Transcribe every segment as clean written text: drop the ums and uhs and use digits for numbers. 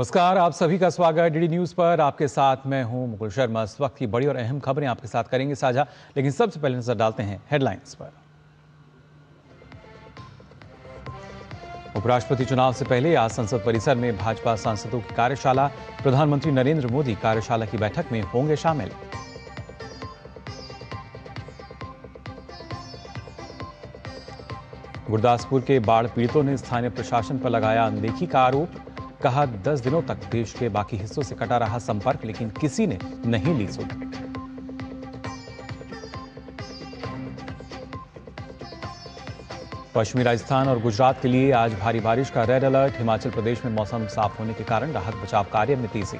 नमस्कार, आप सभी का स्वागत डीडी न्यूज़ पर। आपके साथ मैं हूं मुकुल शर्मा। इस वक्त की बड़ी और अहम खबरें आपके साथ करेंगे साझा, लेकिन सबसे पहले नजर डालते हैं हेडलाइंस पर। उपराष्ट्रपति चुनाव से पहले आज संसद परिसर में भाजपा सांसदों की कार्यशाला। प्रधानमंत्री नरेंद्र मोदी कार्यशाला की बैठक में होंगे शामिल। गुरदासपुर के बाढ़ पीड़ितों ने स्थानीय प्रशासन पर लगाया अनदेखी का आरोप। कहा 10 दिनों तक देश के बाकी हिस्सों से कटा रहा संपर्क, लेकिन किसी ने नहीं ली सुध। पश्चिमी राजस्थान और गुजरात के लिए आज भारी बारिश का रेड अलर्ट। हिमाचल प्रदेश में मौसम साफ होने के कारण राहत बचाव कार्य में तेजी।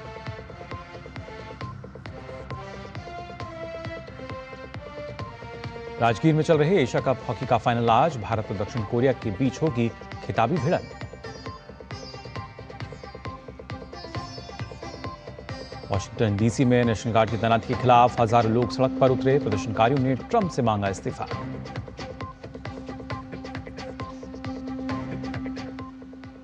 राजगीर में चल रहे एशिया कप हॉकी का फाइनल आज। भारत और दक्षिण कोरिया के बीच होगी खिताबी भिड़ंत। वाशिंगटन डीसी में नेशनल गार्ड की तैनाती के खिलाफ हजारों लोग सड़क पर उतरे। प्रदर्शनकारियों ने ट्रंप से मांगा इस्तीफा।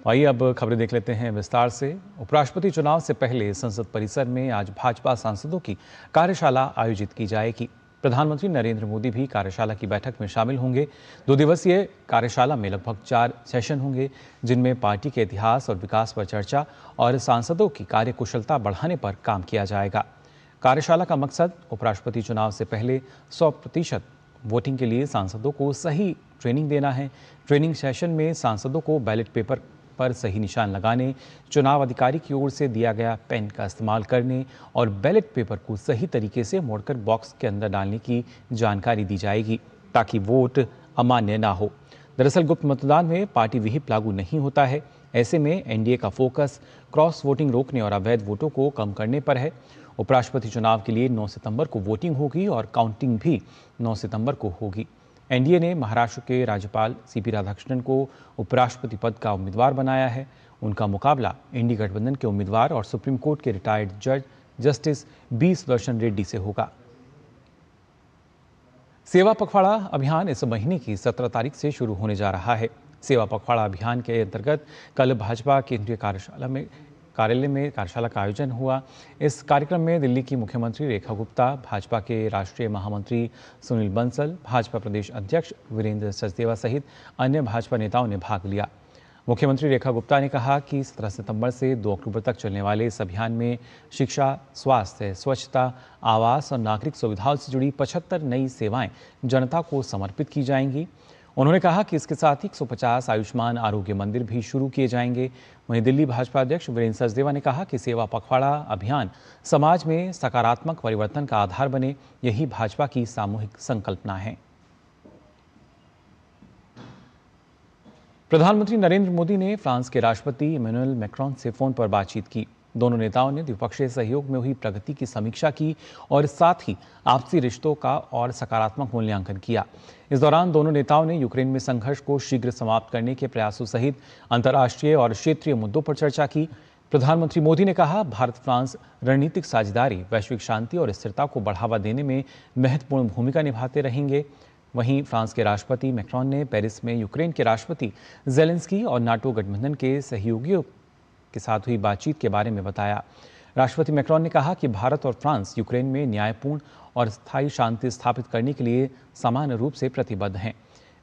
आइए अब खबरें देख लेते हैं विस्तार से। उपराष्ट्रपति चुनाव से पहले संसद परिसर में आज भाजपा सांसदों की कार्यशाला आयोजित की जाएगी। प्रधानमंत्री नरेंद्र मोदी भी कार्यशाला की बैठक में शामिल होंगे। 2 दिवसीय कार्यशाला में लगभग 4 सेशन होंगे, जिनमें पार्टी के इतिहास और विकास पर चर्चा और सांसदों की कार्यकुशलता बढ़ाने पर काम किया जाएगा। कार्यशाला का मकसद उपराष्ट्रपति चुनाव से पहले 100% वोटिंग के लिए सांसदों को सही ट्रेनिंग देना है। ट्रेनिंग सेशन में सांसदों को बैलेट पेपर पर सही निशान लगाने, चुनाव अधिकारी की ओर से दिया गया पेन का इस्तेमाल करने और बैलेट पेपर को सही तरीके से मोड़कर बॉक्स के अंदर डालने की जानकारी दी जाएगी, ताकि वोट अमान्य ना हो। दरअसल गुप्त मतदान में पार्टी व्हिप लागू नहीं होता है। ऐसे में एनडीए का फोकस क्रॉस वोटिंग रोकने और अवैध वोटों को कम करने पर है। उपराष्ट्रपति चुनाव के लिए 9 सितंबर को वोटिंग होगी और काउंटिंग भी 9 सितंबर को होगी। एनडीए ने महाराष्ट्र के राज्यपाल सीपी राधाकृष्णन को उपराष्ट्रपति पद का उम्मीदवार बनाया है। उनका मुकाबला इंडी गठबंधन के उम्मीदवार और सुप्रीम कोर्ट के रिटायर्ड जज जस्टिस बी सुदर्शन रेड्डी से होगा। सेवा पखवाड़ा अभियान इस महीने की 17 तारीख से शुरू होने जा रहा है। सेवा पखवाड़ा अभियान के अंतर्गत कल भाजपा केंद्रीय कार्यालय में कार्यशाला का आयोजन हुआ। इस कार्यक्रम में दिल्ली की मुख्यमंत्री रेखा गुप्ता, भाजपा के राष्ट्रीय महामंत्री सुनील बंसल, भाजपा प्रदेश अध्यक्ष वीरेंद्र सचदेवा सहित अन्य भाजपा नेताओं ने भाग लिया। मुख्यमंत्री रेखा गुप्ता ने कहा कि 17 सितंबर से 2 अक्टूबर तक चलने वाले इस अभियान में शिक्षा, स्वास्थ्य, स्वच्छता, आवास और नागरिक सुविधाओं से जुड़ी 75 नई सेवाएं जनता को समर्पित की जाएंगी। उन्होंने कहा कि इसके साथ ही 150 आयुष्मान आरोग्य मंदिर भी शुरू किए जाएंगे। वहीं दिल्ली भाजपा अध्यक्ष वीरेंद्र सचदेवा ने कहा कि सेवा पखवाड़ा अभियान समाज में सकारात्मक परिवर्तन का आधार बने, यही भाजपा की सामूहिक संकल्पना है। प्रधानमंत्री नरेंद्र मोदी ने फ्रांस के राष्ट्रपति इमैनुअल मैक्रोन से फोन पर बातचीत की। दोनों नेताओं ने द्विपक्षीय सहयोग में हुई प्रगति की समीक्षा की और साथ ही आपसी रिश्तों का और सकारात्मक मूल्यांकन किया। इस दौरान दोनों नेताओं ने यूक्रेन में संघर्ष को शीघ्र समाप्त करने के प्रयासों सहित अंतर्राष्ट्रीय और क्षेत्रीय मुद्दों पर चर्चा की। प्रधानमंत्री मोदी ने कहा, भारत फ्रांस रणनीतिक साझेदारी वैश्विक शांति और स्थिरता को बढ़ावा देने में महत्वपूर्ण भूमिका निभाते रहेंगे। वहीं फ्रांस के राष्ट्रपति मैक्रोन ने पेरिस में यूक्रेन के राष्ट्रपति जेलेंस्की और नाटो गठबंधन के सहयोगियों के साथ हुई बातचीत के बारे में बताया। राष्ट्रपति मैक्रोन ने कहा कि भारत और फ्रांस यूक्रेन में न्यायपूर्ण और स्थायी शांति स्थापित करने के लिए समान रूप से प्रतिबद्ध हैं।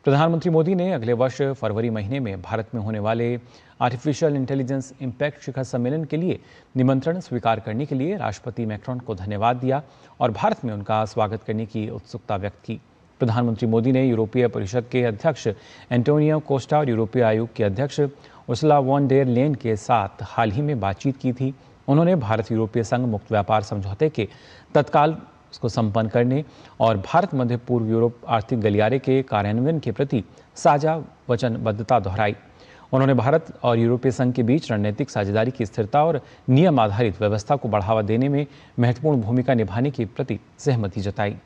प्रधानमंत्री मोदी ने अगले वर्ष फरवरी महीने में भारत में होने वाले आर्टिफिशियल इंटेलिजेंस इम्पैक्ट शिखर सम्मेलन के लिए निमंत्रण स्वीकार करने के लिए राष्ट्रपति मैक्रोन को धन्यवाद दिया और भारत में उनका स्वागत करने की उत्सुकता व्यक्त की। प्रधानमंत्री मोदी ने यूरोपीय परिषद के अध्यक्ष एंटोनियो कोस्टा और यूरोपीय आयोग के अध्यक्ष उर्सुला वॉन डेर लेन के साथ हाल ही में बातचीत की थी। उन्होंने भारत यूरोपीय संघ मुक्त व्यापार समझौते के तत्काल उसको संपन्न करने और भारत मध्य पूर्व यूरोप आर्थिक गलियारे के कार्यान्वयन के प्रति साझा वचनबद्धता दोहराई। उन्होंने भारत और यूरोपीय संघ के बीच रणनीतिक साझेदारी की स्थिरता और नियम आधारित व्यवस्था को बढ़ावा देने में महत्वपूर्ण भूमिका निभाने के प्रति सहमति जताई।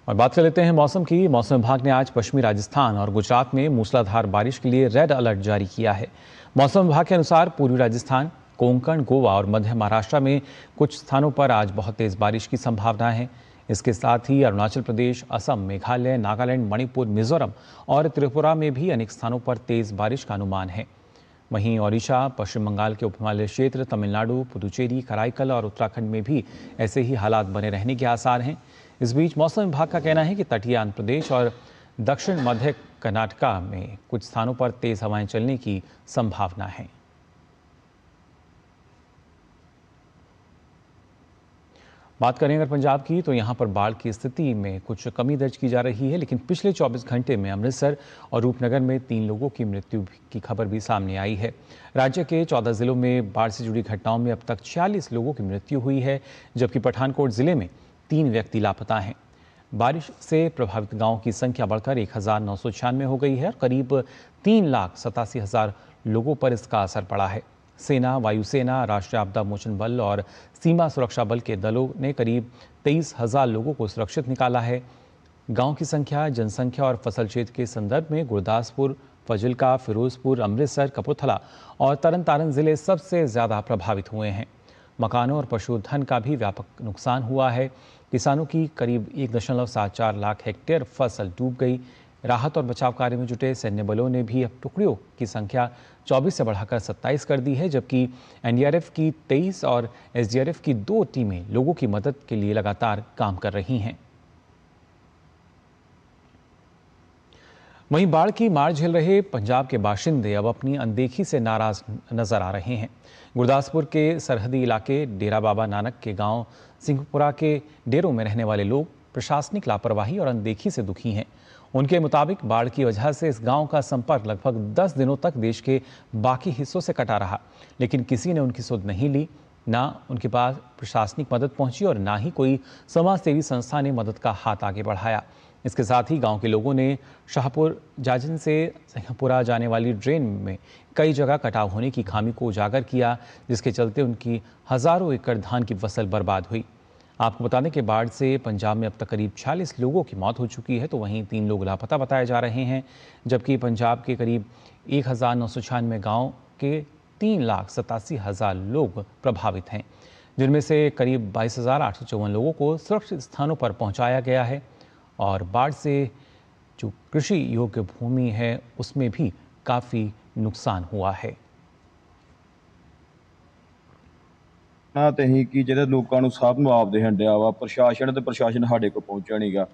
और बात कर लेते हैं मौसम की। मौसम विभाग ने आज पश्चिमी राजस्थान और गुजरात में मूसलाधार बारिश के लिए रेड अलर्ट जारी किया है। मौसम विभाग के अनुसार पूर्वी राजस्थान, कोंकण, गोवा और मध्य महाराष्ट्र में कुछ स्थानों पर आज बहुत तेज बारिश की संभावना है। इसके साथ ही अरुणाचल प्रदेश, असम, मेघालय, नागालैंड, मणिपुर, मिजोरम और त्रिपुरा में भी अनेक स्थानों पर तेज बारिश का अनुमान है। वहीं ओडिशा, पश्चिम बंगाल के उपहिमालय क्षेत्र, तमिलनाडु, पुदुचेरी, कराईकल और उत्तराखंड में भी ऐसे ही हालात बने रहने के आसार हैं। इस बीच मौसम विभाग का कहना है कि तटीय आंध्र प्रदेश और दक्षिण मध्य कर्नाटका में कुछ स्थानों पर तेज हवाएं चलने की संभावना है। बात करें अगर पंजाब की, तो यहां पर बाढ़ की स्थिति में कुछ कमी दर्ज की जा रही है, लेकिन पिछले 24 घंटे में अमृतसर और रूपनगर में 3 लोगों की मृत्यु की खबर भी सामने आई है। राज्य के 14 जिलों में बाढ़ से जुड़ी घटनाओं में अब तक 46 लोगों की मृत्यु हुई है, जबकि पठानकोट जिले में 3 व्यक्ति लापता हैं। बारिश से प्रभावित गांवों की संख्या बढ़कर 1996 हो गई है और करीब 3,87,000 लोगों पर इसका असर पड़ा है। सेना, वायुसेना, राष्ट्रीय आपदा मोचन बल और सीमा सुरक्षा बल के दलों ने करीब 23,000 लोगों को सुरक्षित निकाला है। गांव की संख्या, जनसंख्या और फसल क्षेत्र के संदर्भ में गुरदासपुर, फजिल्का, फिरोजपुर, अमृतसर, कपूरथला और तरन तारण जिले सबसे ज्यादा प्रभावित हुए हैं। मकानों और पशुधन का भी व्यापक नुकसान हुआ है। किसानों की करीब 1.74 लाख हेक्टेयर फसल डूब गई। राहत और बचाव कार्य में जुटे सैन्य बलों ने भी अब टुकड़ियों की संख्या 24 से बढ़ाकर 27 कर दी है, जबकि एनडीआरएफ की 23 और एसडीआरएफ की 2 टीमें लोगों की मदद के लिए लगातार काम कर रही हैं। वहीं बाढ़ की मार झेल रहे पंजाब के बाशिंदे अब अपनी अनदेखी से नाराज नजर आ रहे हैं। गुरदासपुर के सरहदी इलाके डेरा बाबा नानक के गांव सिंहपुरा के डेरों में रहने वाले लोग प्रशासनिक लापरवाही और अनदेखी से दुखी हैं। उनके मुताबिक बाढ़ की वजह से इस गांव का संपर्क लगभग 10 दिनों तक देश के बाकी हिस्सों से कटा रहा, लेकिन किसी ने उनकी सुध नहीं ली। ना उनके पास प्रशासनिक मदद पहुंची और ना ही कोई समाजसेवी संस्था ने मदद का हाथ आगे बढ़ाया। इसके साथ ही गांव के लोगों ने शाहपुर जाजिन से सिंहपुरा जाने वाली ड्रेन में कई जगह कटाव होने की खामी को उजागर किया, जिसके चलते उनकी हजारों एकड़ धान की फसल बर्बाद हुई। आपको बता दें कि बाढ़ से पंजाब में अब तक करीब 46 लोगों की मौत हो चुकी है, तो वहीं 3 लोग लापता बताए जा रहे हैं, जबकि पंजाब के करीब 1996 गाँव के 3,87,000 लोग प्रभावित हैं, जिनमें से करीब 22,854 लोगों को सुरक्षित स्थानों पर पहुंचाया गया है। और बाढ़ से जो कृषि योग्य भूमि है उसमें भी काफ़ी नुकसान हुआ है। ਨਾ ਤੇ ਅਸੀਂ ਕੀ ਜਿਹੜੇ ਲੋਕਾਂ ਨੂੰ ਸਭ ਨੂੰ ਆਪਦੇ ਹੰਡਿਆ ਵਾ ਪ੍ਰਸ਼ਾਸਨ ਸਾਡੇ ਕੋਲ ਪਹੁੰਚਿਆ ਨਹੀਂਗਾ।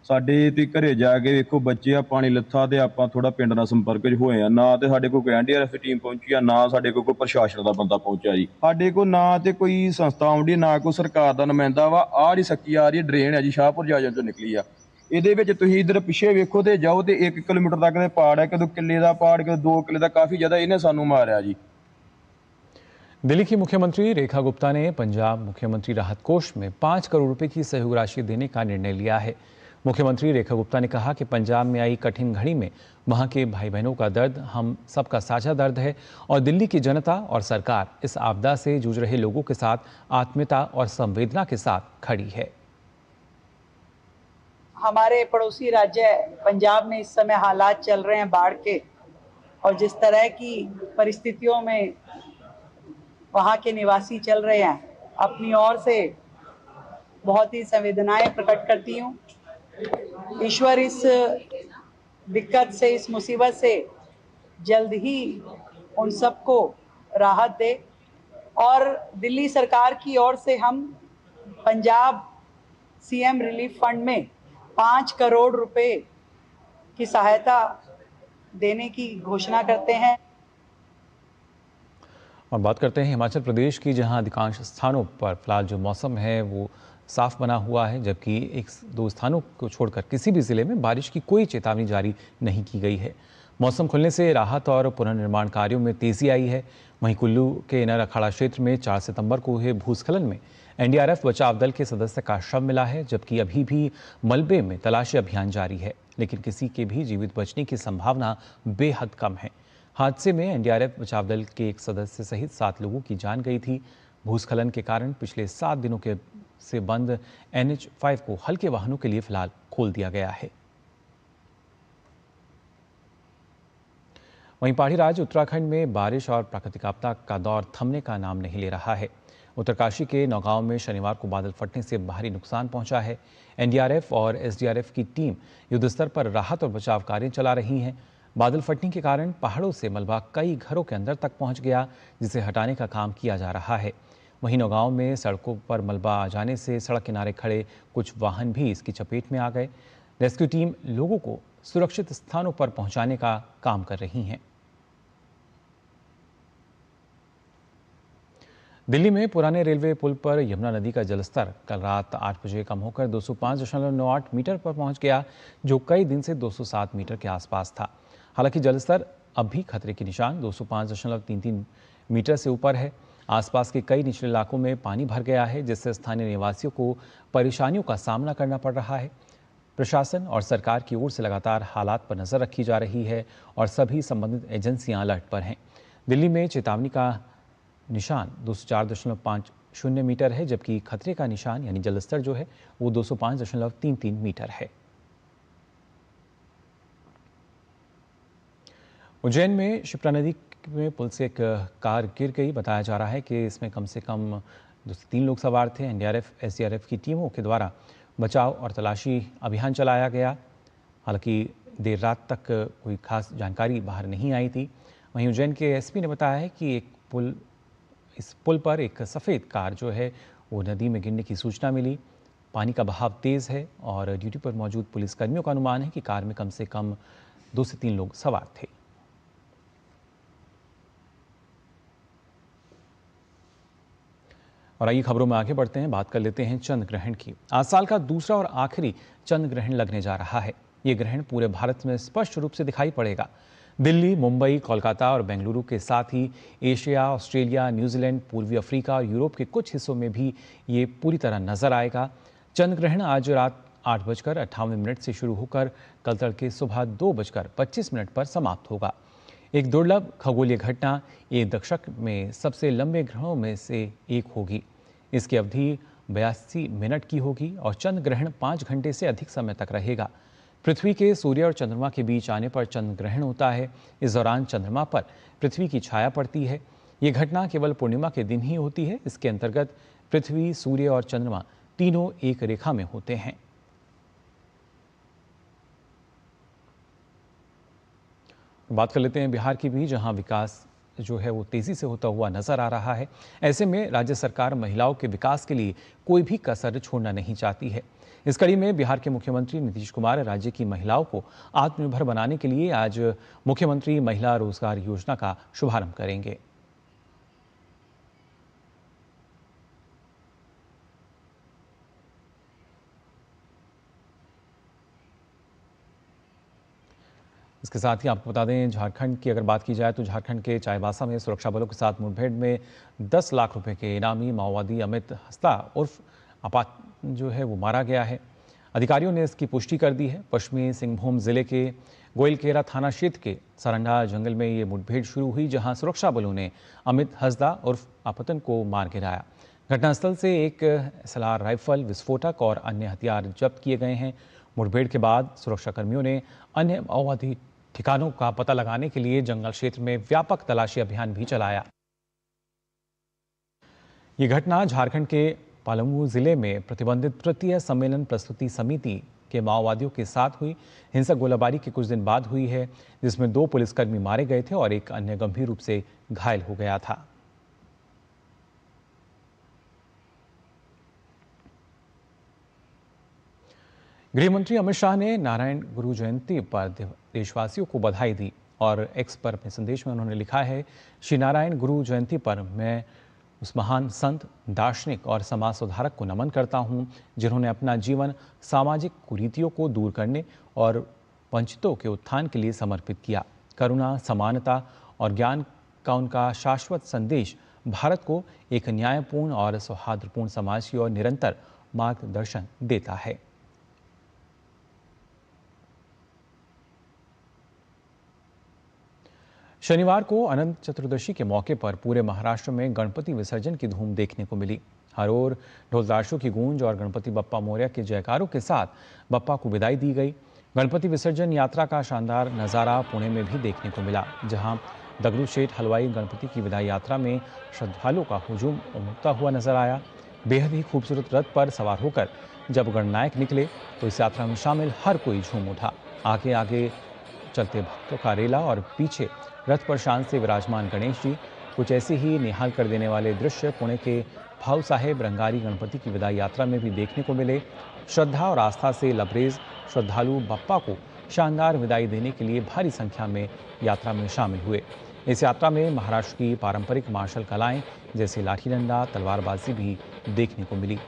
ਸਾਡੇ ਤੇ ਘਰੇ ਜਾ ਕੇ ਵੇਖੋ ਬੱਚੇ ਆ ਪਾਣੀ ਲੱਥਾ ਤੇ ਆਪਾਂ ਥੋੜਾ ਪਿੰਡ ਨਾਲ ਸੰਪਰਕ 'ਚ ਹੋਏ ਆ। ਨਾ ਤੇ ਸਾਡੇ ਕੋਲ ਕੋਈ ਐਨਡੀਆਰਐਫ ਟੀਮ ਪਹੁੰਚੀ ਆ, ਨਾ ਸਾਡੇ ਕੋਲ ਕੋਈ ਪ੍ਰਸ਼ਾਸਨ ਦਾ ਬੰਦਾ ਪਹੁੰਚਿਆ ਜੀ। ਸਾਡੇ ਕੋਲ ਨਾ ਤੇ ਕੋਈ ਸੰਸਥਾ ਆਉਂਦੀ, ਨਾ ਕੋਈ ਸਰਕਾਰ ਦਾ ਨੁਮਾਇੰਦਾ ਵਾ। ਆਹ ਜਿਹੜੀ ਸੱਕੀ ਆ ਰਹੀ ਡਰੇਨ ਹੈ ਜੀ, ਸ਼ਾਹਪੁਰ ਜਾਜਨ ਤੋਂ ਨਿਕਲੀ ਆ। ਇਹਦੇ ਵਿੱਚ ਤੁਸੀਂ ਇਧਰ ਪਿੱਛੇ ਵੇਖੋ ਤੇ ਜਾਓ ਤੇ 1 ਕਿਲੋਮੀਟਰ ਤੱਕ ਦੇ ਪਾੜ ਹੈ, ਕਦੋਂ ਕਿੱਲੇ ਦਾ ਪਾੜ, ਕਦੋਂ 2 ਕਿੱਲੇ ਦਾ, ਕਾਫੀ ਜ਼ਿਆਦਾ ਇਹਨੇ ਸਾਨੂੰ ਮਾਰਿਆ ਜੀ। दिल्ली की मुख्यमंत्री रेखा गुप्ता ने पंजाब मुख्यमंत्री राहत कोष में 5 करोड़ रुपए की सहयोग राशि देने का निर्णय लिया है। मुख्यमंत्री रेखा गुप्ता ने कहा कि पंजाब में आई कठिन घड़ी में वहां के भाई बहनों का दर्द हम सबका साझा दर्द है और दिल्ली की जनता और सरकार इस आपदा से जूझ रहे लोगों के साथ आत्मीयता और संवेदना के साथ खड़ी है। हमारे पड़ोसी राज्य पंजाब में इस समय हालात चल रहे हैं बाढ़ के, और जिस तरह की परिस्थितियों में वहाँ के निवासी चल रहे हैं, अपनी ओर से बहुत ही संवेदनाएं प्रकट करती हूँ। ईश्वर इस दिक्कत से, इस मुसीबत से जल्द ही उन सबको राहत दे, और दिल्ली सरकार की ओर से हम पंजाब सीएम रिलीफ फंड में 5 करोड़ रुपए की सहायता देने की घोषणा करते हैं। और बात करते हैं हिमाचल प्रदेश की, जहां अधिकांश स्थानों पर फिलहाल जो मौसम है वो साफ बना हुआ है, जबकि 1-2 स्थानों को छोड़कर किसी भी जिले में बारिश की कोई चेतावनी जारी नहीं की गई है। मौसम खुलने से राहत और पुनर्निर्माण कार्यों में तेजी आई है। वहीं कुल्लू के इनर अखाड़ा क्षेत्र में 4 सितंबर को हुए भूस्खलन में एनडीआरएफ बचाव दल के सदस्य का शव मिला है, जबकि अभी भी मलबे में तलाशी अभियान जारी है, लेकिन किसी के भी जीवित बचने की संभावना बेहद कम है। हादसे में एनडीआरएफ बचाव दल के एक सदस्य सहित 7 लोगों की जान गई थी। भूस्खलन के कारण पिछले 7 दिनों से बंद NH5 को हल्के वाहनों के लिए फिलहाल खोल दिया गया है। वहीं पहाड़ी राज्य उत्तराखंड में बारिश और प्राकृतिक आपदा का दौर थमने का नाम नहीं ले रहा है। उत्तरकाशी के नौगांव में शनिवार को बादल फटने से भारी नुकसान पहुंचा है। एनडीआरएफ और एसडीआरएफ की टीम युद्धस्तर पर राहत और बचाव कार्य चला रही हैं। बादल फटने के कारण पहाड़ों से मलबा कई घरों के अंदर तक पहुंच गया, जिसे हटाने का काम किया जा रहा है। वहीं नौगांव में सड़कों पर मलबा आ जाने से सड़क किनारे खड़े कुछ वाहन भी इसकी चपेट में आ गए। रेस्क्यू टीम लोगों को सुरक्षित स्थानों पर पहुंचाने का काम कर रही है। दिल्ली में पुराने रेलवे पुल पर यमुना नदी का जलस्तर कल रात 8 बजे कम होकर 205.98 मीटर पर पहुंच गया, जो कई दिन से 207 मीटर के आसपास था। हालांकि जलस्तर अब भी खतरे के निशान 205.33 मीटर से ऊपर है। आसपास के कई निचले इलाकों में पानी भर गया है, जिससे स्थानीय निवासियों को परेशानियों का सामना करना पड़ रहा है। प्रशासन और सरकार की ओर से लगातार हालात पर नजर रखी जा रही है और सभी संबंधित एजेंसियां अलर्ट पर हैं। दिल्ली में चेतावनी का निशान 204.50 मीटर है, जबकि खतरे का निशान यानी जलस्तर जो है वो 205.33 मीटर है। उज्जैन में शिप्रा नदी में पुल से एक कार गिर गई। बताया जा रहा है कि इसमें कम से कम 2 से 3 लोग सवार थे। एनडीआरएफ एसडीआरएफ की टीमों के द्वारा बचाव और तलाशी अभियान चलाया गया। हालांकि देर रात तक कोई खास जानकारी बाहर नहीं आई थी। वहीं उज्जैन के एसपी ने बताया है कि इस पुल पर एक सफ़ेद कार जो है वो नदी में गिरने की सूचना मिली। पानी का बहाव तेज़ है और ड्यूटी पर मौजूद पुलिसकर्मियों का अनुमान है कि कार में कम से कम 2 से 3 लोग सवार थे। और आइए खबरों में आगे बढ़ते हैं, बात कर लेते हैं चंद्र ग्रहण की। आज साल का दूसरा और आखिरी चंद्र ग्रहण लगने जा रहा है। ये ग्रहण पूरे भारत में स्पष्ट रूप से दिखाई पड़ेगा। दिल्ली, मुंबई, कोलकाता और बेंगलुरु के साथ ही एशिया, ऑस्ट्रेलिया, न्यूजीलैंड, पूर्वी अफ्रीका और यूरोप के कुछ हिस्सों में भी ये पूरी तरह नजर आएगा। चंद्र ग्रहण आज रात 8:58 से शुरू होकर कल तड़के सुबह 2:25 पर समाप्त होगा। एक दुर्लभ खगोलीय घटना, ये दशक में सबसे लंबे ग्रहणों में से एक होगी। इसकी अवधि 82 मिनट की होगी और चंद्र ग्रहण 5 घंटे से अधिक समय तक रहेगा। पृथ्वी के सूर्य और चंद्रमा के बीच आने पर चंद्र ग्रहण होता है। इस दौरान चंद्रमा पर पृथ्वी की छाया पड़ती है। ये घटना केवल पूर्णिमा के दिन ही होती है। इसके अंतर्गत पृथ्वी, सूर्य और चंद्रमा तीनों एक रेखा में होते हैं। बात कर लेते हैं बिहार की भी, जहां विकास जो है वो तेजी से होता हुआ नजर आ रहा है। ऐसे में राज्य सरकार महिलाओं के विकास के लिए कोई भी कसर छोड़ना नहीं चाहती है। इस कड़ी में बिहार के मुख्यमंत्री नीतीश कुमार राज्य की महिलाओं को आत्मनिर्भर बनाने के लिए आज मुख्यमंत्री महिला रोजगार योजना का शुभारंभ करेंगे। इसके साथ ही आपको बता दें, झारखंड की अगर बात की जाए तो झारखंड के चाईबासा में सुरक्षा बलों के साथ मुठभेड़ में 10 लाख रुपए के इनामी माओवादी अमित हस्ता उर्फ आपात जो है वो मारा गया है। अधिकारियों ने इसकी पुष्टि कर दी है। पश्चिमी सिंहभूम जिले के गोइलकेरा थाना क्षेत्र के सरंडा जंगल में ये मुठभेड़ शुरू हुई, जहां सुरक्षा बलों ने अमित हस्दा उर्फ आपतन को मार गिराया। घटनास्थल से एक SLR राइफल, विस्फोटक और अन्य हथियार जब्त किए गए हैं। मुठभेड़ के बाद सुरक्षाकर्मियों ने अन्य माओवादी ठिकानों का पता लगाने के लिए जंगल क्षेत्र में व्यापक तलाशी अभियान भी चलाया। ये घटना झारखंड के पलामू जिले में प्रतिबंधित तृतीय सम्मेलन प्रस्तुति समिति के माओवादियों के साथ हुई हिंसक गोलाबारी के कुछ दिन बाद हुई है, जिसमें 2 पुलिसकर्मी मारे गए थे और एक अन्य गंभीर रूप से घायल हो गया था। गृह मंत्री अमित शाह ने नारायण गुरु जयंती पर देशवासियों को बधाई दी और एक्स पर अपने संदेश में उन्होंने लिखा है, श्री नारायण गुरु जयंती पर मैं उस महान संत, दार्शनिक और समाज सुधारक को नमन करता हूं, जिन्होंने अपना जीवन सामाजिक कुरीतियों को दूर करने और वंचितों के उत्थान के लिए समर्पित किया। करुणा, समानता और ज्ञान का उनका शाश्वत संदेश भारत को एक न्यायपूर्ण और सौहार्दपूर्ण समाज की ओर निरंतर मार्गदर्शन देता है। शनिवार को अनंत चतुर्दशी के मौके पर पूरे महाराष्ट्र में गणपति विसर्जन की धूम देखने को मिली। हर ओर ढोल ताशों की गूंज और गणपति बप्पा मोरया के जयकारों के साथ बप्पा को विदाई दी गई। गणपति विसर्जन यात्रा का शानदार नज़ारा पुणे में भी देखने को मिला, जहां दगलू शेठ हलवाई गणपति की विदाई यात्रा में श्रद्धालुओं का हुजूम उमड़ता हुआ नजर आया। बेहद ही खूबसूरत रथ पर सवार होकर जब गणनायक निकले तो इस यात्रा में शामिल हर कोई झूम उठा। आगे आगे चलते भक्तों का रेला और पीछे रथ पर शान से विराजमान गणेश जी। कुछ ऐसे ही निहाल कर देने वाले दृश्य पुणे के भाऊ साहेब रंगारी गणपति की विदाई यात्रा में भी देखने को मिले। श्रद्धा और आस्था से लबरेज श्रद्धालु बप्पा को शानदार विदाई देने के लिए भारी संख्या में यात्रा में शामिल हुए। इस यात्रा में महाराष्ट्र की पारंपरिक मार्शल कलाएं जैसे लाठी डंडा, तलवारबाजी भी देखने को मिली।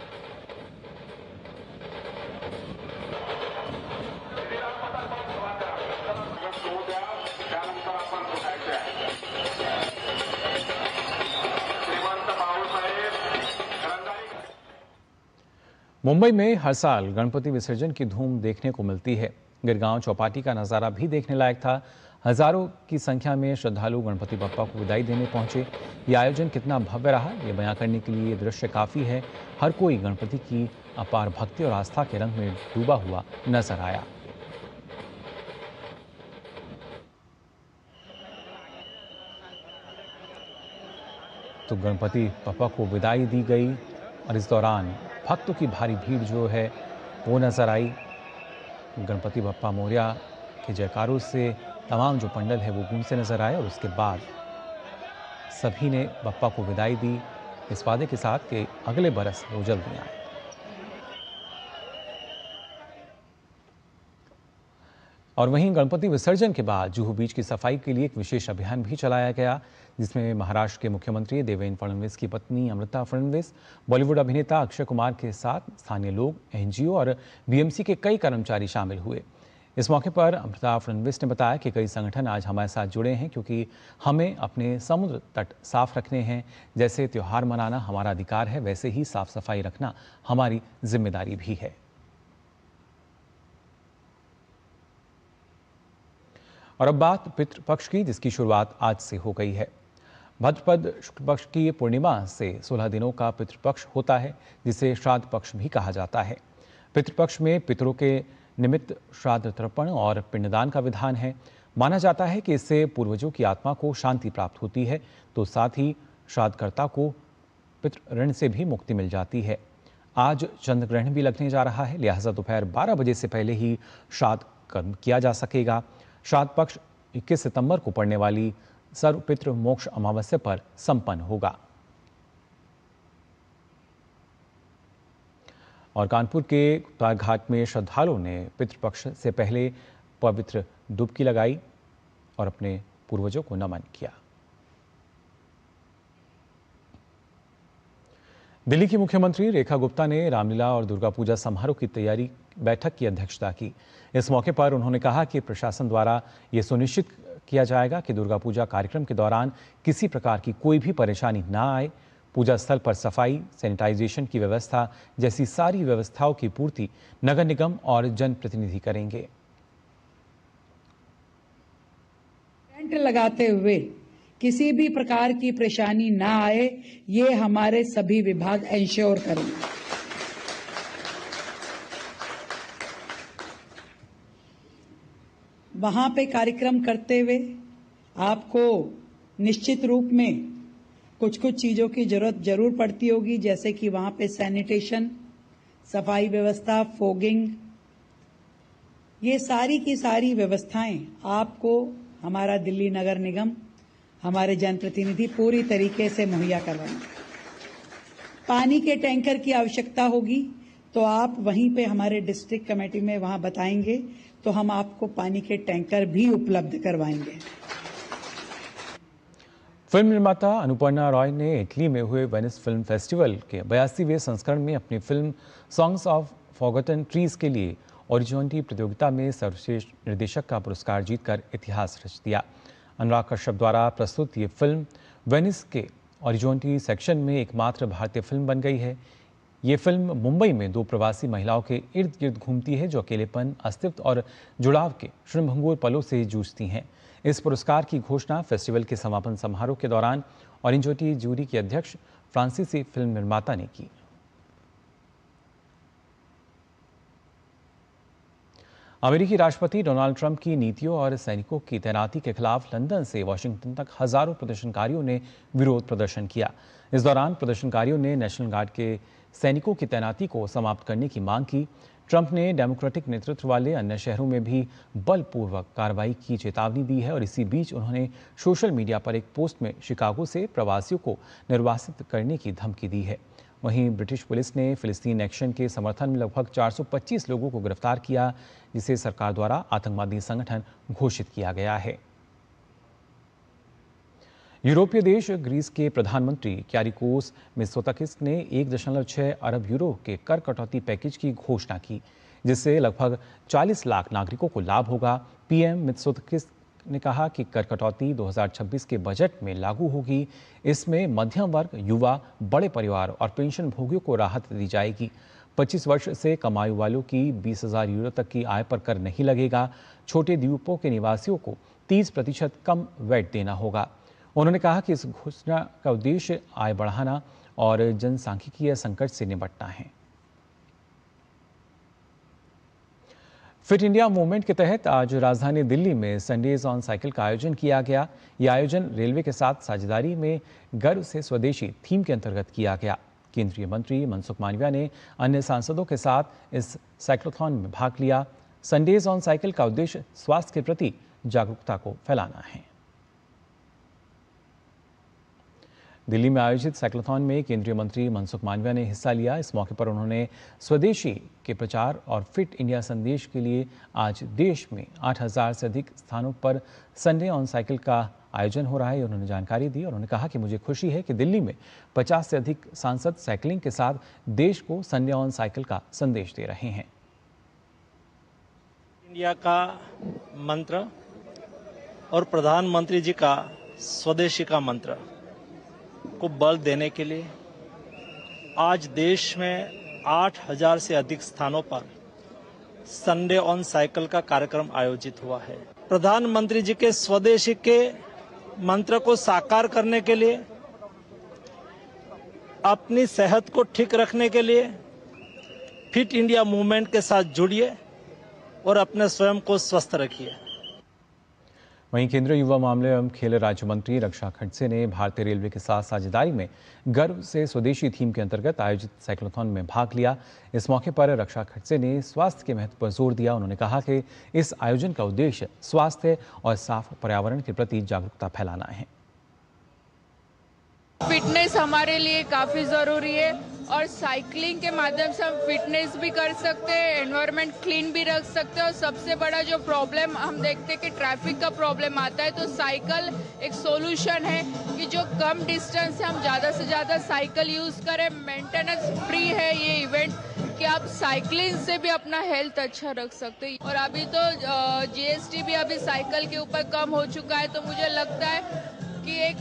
मुंबई में हर साल गणपति विसर्जन की धूम देखने को मिलती है। गिरगांव चौपाटी का नज़ारा भी देखने लायक था। हजारों की संख्या में श्रद्धालु गणपति बप्पा को विदाई देने पहुंचे। ये आयोजन कितना भव्य रहा, ये बयां करने के लिए ये दृश्य काफ़ी है। हर कोई गणपति की अपार भक्ति और आस्था के रंग में डूबा हुआ नजर आया। तो गणपति बप्पा को विदाई दी गई और इस दौरान भक्तों की भारी भीड़ जो है वो नजर आई। गणपति बप्पा मोरया के जयकारों से तमाम जो पंडल है वो गूंजते नजर आए और उसके बाद सभी ने बप्पा को विदाई दी इस वादे के साथ कि अगले बरस वो जल्दी आए। और वहीं गणपति विसर्जन के बाद जुहू बीच की सफाई के लिए एक विशेष अभियान भी चलाया गया, जिसमें महाराष्ट्र के मुख्यमंत्री देवेंद्र फडणवीस की पत्नी अमृता फडणवीस, बॉलीवुड अभिनेता अक्षय कुमार के साथ स्थानीय लोग, एनजीओ और बीएमसी के कई कर्मचारी शामिल हुए। इस मौके पर अमृता फडणवीस ने बताया कि कई संगठन आज हमारे साथ जुड़े हैं क्योंकि हमें अपने समुद्र तट साफ रखने हैं। जैसे त्यौहार मनाना हमारा अधिकार है, वैसे ही साफ सफाई रखना हमारी जिम्मेदारी भी है। और अब बात पितृपक्ष की, जिसकी शुरुआत आज से हो गई है। भाद्रपद शुक्ल पक्ष की पूर्णिमा से 16 दिनों का पितृपक्ष होता है, जिसे श्राद्ध पक्ष भी कहा जाता है। पितृपक्ष में पितरों के निमित्त श्राद्ध तर्पण और पिंडदान का विधान है। माना जाता है कि इससे पूर्वजों की आत्मा को शांति प्राप्त होती है, तो साथ ही श्राद्धकर्ता को पितृ ऋण से भी मुक्ति मिल जाती है। आज चंद्र ग्रहण भी लगने जा रहा है, लिहाजा दोपहर 12 बजे से पहले ही श्राद्ध कर्म किया जा सकेगा। श्राद्ध पक्ष 21 सितंबर को पड़ने वाली सर्व पितृ मोक्ष अमावस्या पर संपन्न होगा। और कानपुर के गुप्तार घाट में श्रद्धालुओं ने पितृपक्ष से पहले पवित्र डुबकी लगाई और अपने पूर्वजों को नमन किया। दिल्ली की मुख्यमंत्री रेखा गुप्ता ने रामलीला और दुर्गा पूजा समारोह की तैयारी बैठक की अध्यक्षता की। इस मौके पर उन्होंने कहा कि प्रशासन द्वारा ये सुनिश्चित किया जाएगा कि दुर्गा पूजा कार्यक्रम के दौरान किसी प्रकार की कोई भी परेशानी ना आए। पूजा स्थल पर सफाई, सैनिटाइजेशन की व्यवस्था जैसी सारी व्यवस्थाओं की पूर्ति नगर निगम और जनप्रतिनिधि करेंगे। टेंट लगाते हुए किसी भी प्रकार की परेशानी ना आए, ये हमारे सभी विभाग इंश्योर करेंगे। वहां पे कार्यक्रम करते हुए आपको निश्चित रूप में कुछ चीजों की जरूरत जरूर पड़ती होगी, जैसे कि वहां पे सैनिटेशन, सफाई व्यवस्था, फोगिंग, ये सारी की सारी व्यवस्थाएं आपको हमारा दिल्ली नगर निगम, हमारे जनप्रतिनिधि पूरी तरीके से मुहैया करवाएंगे। पानी के टैंकर की आवश्यकता होगी तो आप वहीं पे हमारे डिस्ट्रिक्ट कमेटी में वहां बताएंगे, तो हम आपको पानी के टैंकर भी उपलब्ध करवाएंगे। फिल्म निर्माता अनुपर्णा रॉय ने इटली में हुए वेनिस फिल्म फेस्टिवल के 82वें संस्करण में अपनी film songs of forgotten trees के लिए ओरिजिनलिटी प्रतियोगिता में सर्वश्रेष्ठ निर्देशक का पुरस्कार जीतकर इतिहास रच दिया। अनुराग कश्यप द्वारा प्रस्तुत ये फिल्म वेनिस के ओरिजिनलिटी सेक्शन में एकमात्र भारतीय फिल्म बन गई है। ये फिल्म मुंबई में दो प्रवासी महिलाओं के इर्द गिर्द घूमती है जो अकेलेपन, अस्तित्व और जुड़ाव के क्षणभंगुर पलों से जूझती हैं। इस पुरस्कार की घोषणा फेस्टिवल के समापन समारोह के दौरान ओरिजिनलिटी जूरी के अध्यक्ष फ्रांसीसी फिल्म निर्माता ने की। अमेरिकी राष्ट्रपति डोनाल्ड ट्रंप की नीतियों और सैनिकों की तैनाती के खिलाफ लंदन से वॉशिंगटन तक हजारों प्रदर्शनकारियों ने विरोध प्रदर्शन किया। इस दौरान प्रदर्शनकारियों ने नेशनल गार्ड के सैनिकों की तैनाती को समाप्त करने की मांग की। ट्रंप ने डेमोक्रेटिक नेतृत्व वाले अन्य शहरों में भी बलपूर्वक कार्रवाई की चेतावनी दी है और इसी बीच उन्होंने सोशल मीडिया पर एक पोस्ट में शिकागो से प्रवासियों को निर्वासित करने की धमकी दी है। वहीं ब्रिटिश पुलिस ने फिलिस्तीन एक्शन के समर्थन में लगभग 425 लोगों को गिरफ्तार किया, जिसे सरकार द्वारा आतंकवादी संगठन घोषित किया गया है। यूरोपीय देश ग्रीस के प्रधानमंत्री क्यारिकोस मित्सोताकिस ने 1.6 अरब यूरो के कर कटौती पैकेज की घोषणा की, जिससे लगभग 40 लाख नागरिकों को लाभ होगा। पीएम मित्सोताकिस ने कहा कि कर कटौती 2026 के बजट में लागू होगी। इसमें मध्यम वर्ग, युवा, बड़े परिवार और पेंशन भोगियों को राहत दी जाएगी। 25 वर्ष से कम आयु वालों की 20,000 यूरो तक की आय पर कर नहीं लगेगा। छोटे द्वीपों के निवासियों को 30% कम वैट देना होगा। उन्होंने कहा कि इस घोषणा का उद्देश्य आय बढ़ाना और जनसांख्यिकीय संकट से निपटना है। फिट इंडिया मूवमेंट के तहत आज राजधानी दिल्ली में संडेज ऑन साइकिल का आयोजन किया गया। यह आयोजन रेलवे के साथ साझेदारी में गर्व से स्वदेशी थीम के अंतर्गत किया गया। केंद्रीय मंत्री मनसुख मांडविया ने अन्य सांसदों के साथ इस साइक्लोथॉन में भाग लिया। संडेज ऑन साइकिल का उद्देश्य स्वास्थ्य के प्रति जागरूकता को फैलाना है। दिल्ली में आयोजित साइक्लोथॉन में केंद्रीय मंत्री मनसुख मांडविया ने हिस्सा लिया। इस मौके पर उन्होंने स्वदेशी के प्रचार और फिट इंडिया संदेश के लिए आज देश में 8,000 से अधिक स्थानों पर संडे ऑन साइकिल का आयोजन हो रहा है, उन्होंने जानकारी दी। और उन्होंने कहा कि मुझे खुशी है कि दिल्ली में 50 से अधिक सांसद साइकिलिंग के साथ देश को संडे ऑन साइकिल का संदेश दे रहे हैं। इंडिया का मंत्र और प्रधानमंत्री जी का स्वदेशी का मंत्र को बल देने के लिए आज देश में 8,000 से अधिक स्थानों पर संडे ऑन साइकिल का कार्यक्रम आयोजित हुआ है। प्रधानमंत्री जी के स्वदेशी के मंत्र को साकार करने के लिए, अपनी सेहत को ठीक रखने के लिए फिट इंडिया मूवमेंट के साथ जुड़िए और अपने स्वयं को स्वस्थ रखिए। वहीं केंद्रीय युवा मामले एवं खेल राज्य मंत्री रक्षा खड़से ने भारतीय रेलवे के साथ साझेदारी में गर्व से स्वदेशी थीम के अंतर्गत आयोजित साइक्लोथॉन में भाग लिया। इस मौके पर रक्षा खड़से ने स्वास्थ्य के महत्व पर जोर दिया। उन्होंने कहा कि इस आयोजन का उद्देश्य स्वास्थ्य और साफ पर्यावरण के प्रति जागरूकता फैलाना है। फिटनेस हमारे लिए काफ़ी ज़रूरी है और साइकिलिंग के माध्यम से हम फिटनेस भी कर सकते हैं, एनवायरनमेंट क्लीन भी रख सकते हैं। और सबसे बड़ा जो प्रॉब्लम हम देखते हैं कि ट्रैफिक का प्रॉब्लम आता है, तो साइकिल एक सॉल्यूशन है कि जो कम डिस्टेंस है हम ज़्यादा से ज़्यादा साइकिल यूज़ करें। मेंटेनेंस फ्री है ये इवेंट कि आप साइकिलिंग से भी अपना हेल्थ अच्छा रख सकते हैं। और अभी तो जीएसटी भी अभी साइकिल के ऊपर कम हो चुका है, तो मुझे लगता है कि एक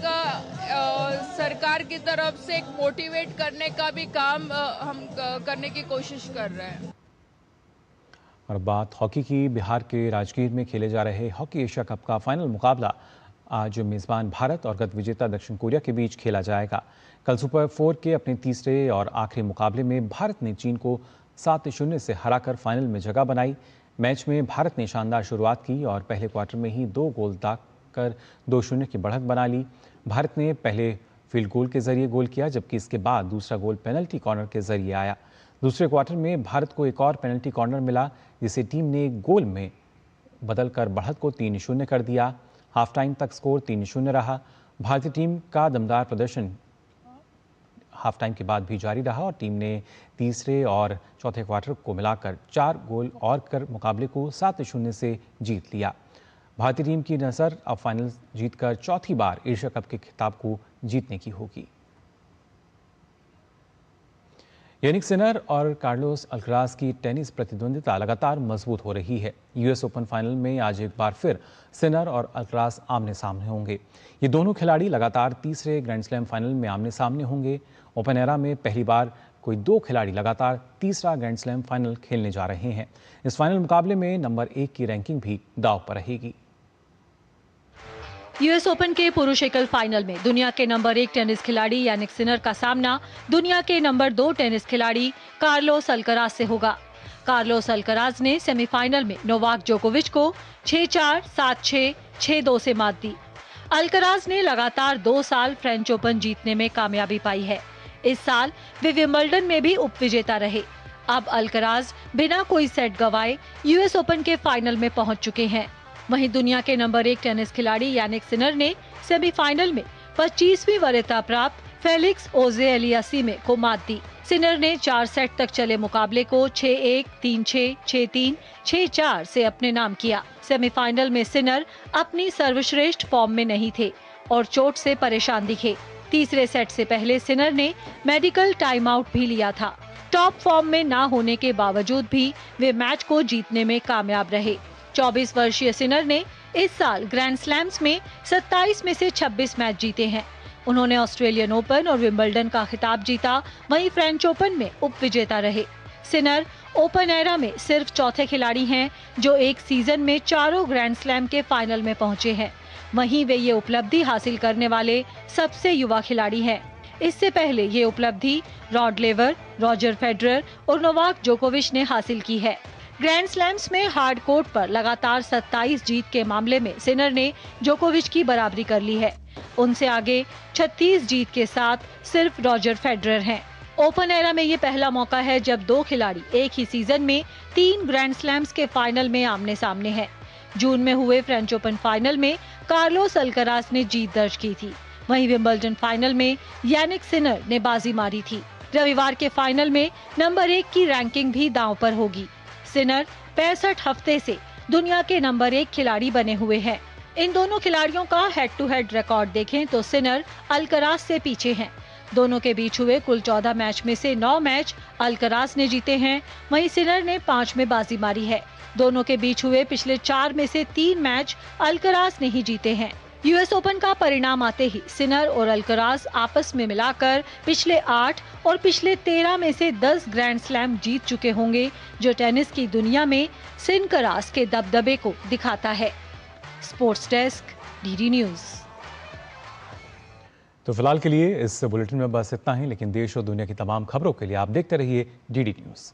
सरकार की तरफ से एक मोटिवेट करने का भी काम हम करने की कोशिश कर रहे हैं। और बात हॉकी की। बिहार के राजगीर में खेले जा रहे हॉकी एशिया कप का फाइनल मुकाबला आज मेजबान भारत और गत विजेता दक्षिण कोरिया के बीच खेला जाएगा। कल सुपर 4 के अपने तीसरे और आखिरी मुकाबले में भारत ने चीन को 7-0 से हराकर फाइनल में जगह बनाई। मैच में भारत ने शानदार शुरुआत की और पहले क्वार्टर में ही 2 गोल दाग कर 2-0 की बढ़त बना ली। भारत ने पहले फील्ड गोल के जरिए गोल किया, जबकि इसके बाद दूसरा गोल पेनल्टी कॉर्नर के जरिए आया। दूसरे क्वार्टर में भारत को एक और पेनल्टी कॉर्नर मिला, जिसे टीम ने एक गोल में बदलकर बढ़त को 3-0 कर दिया। हाफ टाइम तक स्कोर 3-0 रहा। भारतीय टीम का दमदार प्रदर्शन हाफ टाइम के बाद भी जारी रहा और टीम ने तीसरे और चौथे क्वार्टर को मिलाकर 4 गोल और कर मुकाबले को 7-0 से जीत लिया। भारतीय टीम की नज़र अब फाइनल जीतकर चौथी बार एशिया कप के खिताब को जीतने की होगी। यानिक सिनर और कार्लोस अल्कराज की टेनिस प्रतिद्वंदिता लगातार मजबूत हो रही है। यूएस ओपन फाइनल में आज एक बार फिर सिनर और अल्कराज आमने सामने होंगे। ये दोनों खिलाड़ी लगातार तीसरे ग्रैंड स्लैम फाइनल में आमने सामने होंगे। ओपन एरा में पहली बार कोई 2 खिलाड़ी लगातार तीसरा ग्रैंड स्लैम फाइनल खेलने जा रहे हैं। इस फाइनल मुकाबले में नंबर 1 की रैंकिंग भी दांव पर रहेगी। यूएस ओपन के पुरुष एकल फाइनल में दुनिया के नंबर 1 टेनिस खिलाड़ी यानिक सिनर का सामना दुनिया के नंबर 2 टेनिस खिलाड़ी कार्लोस अल्कराज से होगा। कार्लोस अल्कराज ने सेमीफाइनल में नोवाक जोकोविच को 6-4, 7-6, 6-2 से मात दी। अल्कराज ने लगातार 2 साल फ्रेंच ओपन जीतने में कामयाबी पाई है। इस साल वे विंबलडन में भी उपविजेता रहे। अब अल्कराज बिना कोई सेट गंवाए यूएस ओपन के फाइनल में पहुंच चुके हैं। वहीं दुनिया के नंबर 1 टेनिस खिलाड़ी यानिक सिनर ने सेमीफाइनल में 25वीं वरीयता प्राप्त फेलिक्स ओजे-एलियासीमे को मात दी। सिनर ने 4 सेट तक चले मुकाबले को 6-1, 3-6, 6-3, 6-4 से अपने नाम किया। सेमीफाइनल में सिनर अपनी सर्वश्रेष्ठ फॉर्म में नहीं थे और चोट से परेशान दिखे। तीसरे सेट से पहले सिनर ने मेडिकल टाइम आउट भी लिया था। टॉप फॉर्म में ना होने के बावजूद भी वे मैच को जीतने में कामयाब रहे। 24 वर्षीय सिनर ने इस साल ग्रैंड स्लैम्स में 27 में से 26 मैच जीते हैं। उन्होंने ऑस्ट्रेलियन ओपन और विंबलडन का खिताब जीता, वहीं फ्रेंच ओपन में उपविजेता रहे। सिनर ओपन एरा में सिर्फ चौथे खिलाड़ी हैं जो एक सीजन में 4 ग्रैंड स्लैम के फाइनल में पहुंचे हैं। वहीं वे ये उपलब्धि हासिल करने वाले सबसे युवा खिलाड़ी हैं। इससे पहले ये उपलब्धि रॉड लेवर, रॉजर फेडरर और नोवाक जोकोविच ने हासिल की है। ग्रैंड स्लैम्स में हार्ड कोर्ट पर लगातार 27 जीत के मामले में सिनर ने जोकोविच की बराबरी कर ली है। उनसे आगे 36 जीत के साथ सिर्फ रॉजर फेडरर हैं। ओपन एरा में ये पहला मौका है जब 2 खिलाड़ी एक ही सीजन में 3 ग्रैंड स्लैम्स के फाइनल में आमने सामने हैं। जून में हुए फ्रेंच ओपन फाइनल में कार्लोस अल्कराज ने जीत दर्ज की थी। वहीं विंबलडन फाइनल में यानिक सिनर ने बाजी मारी थी। रविवार के फाइनल में नंबर 1 की रैंकिंग भी दांव पर होगी। सिनर 65 हफ्ते से दुनिया के नंबर 1 खिलाड़ी बने हुए हैं। इन दोनों खिलाड़ियों का हेड टू हेड रिकॉर्ड देखें तो सिनर अल्कराज से पीछे हैं। दोनों के बीच हुए कुल 14 मैच में से 9 मैच अल्कराज ने जीते हैं, वहीं सिनर ने 5 में बाजी मारी है। दोनों के बीच हुए पिछले 4 में से 3 मैच अल्कराज ने ही जीते हैं। यूएस ओपन का परिणाम आते ही सिनर और अल्कराज आपस में मिलाकर पिछले 8 और पिछले 13 में से 10 ग्रैंड स्लैम जीत चुके होंगे, जो टेनिस की दुनिया में सिनकराज के दबदबे को दिखाता है। Sports desk, DD news. तो फिलहाल के लिए इस बुलेटिन में बस इतना ही, लेकिन देश और दुनिया की तमाम खबरों के लिए आप देखते रहिए डीडी न्यूज।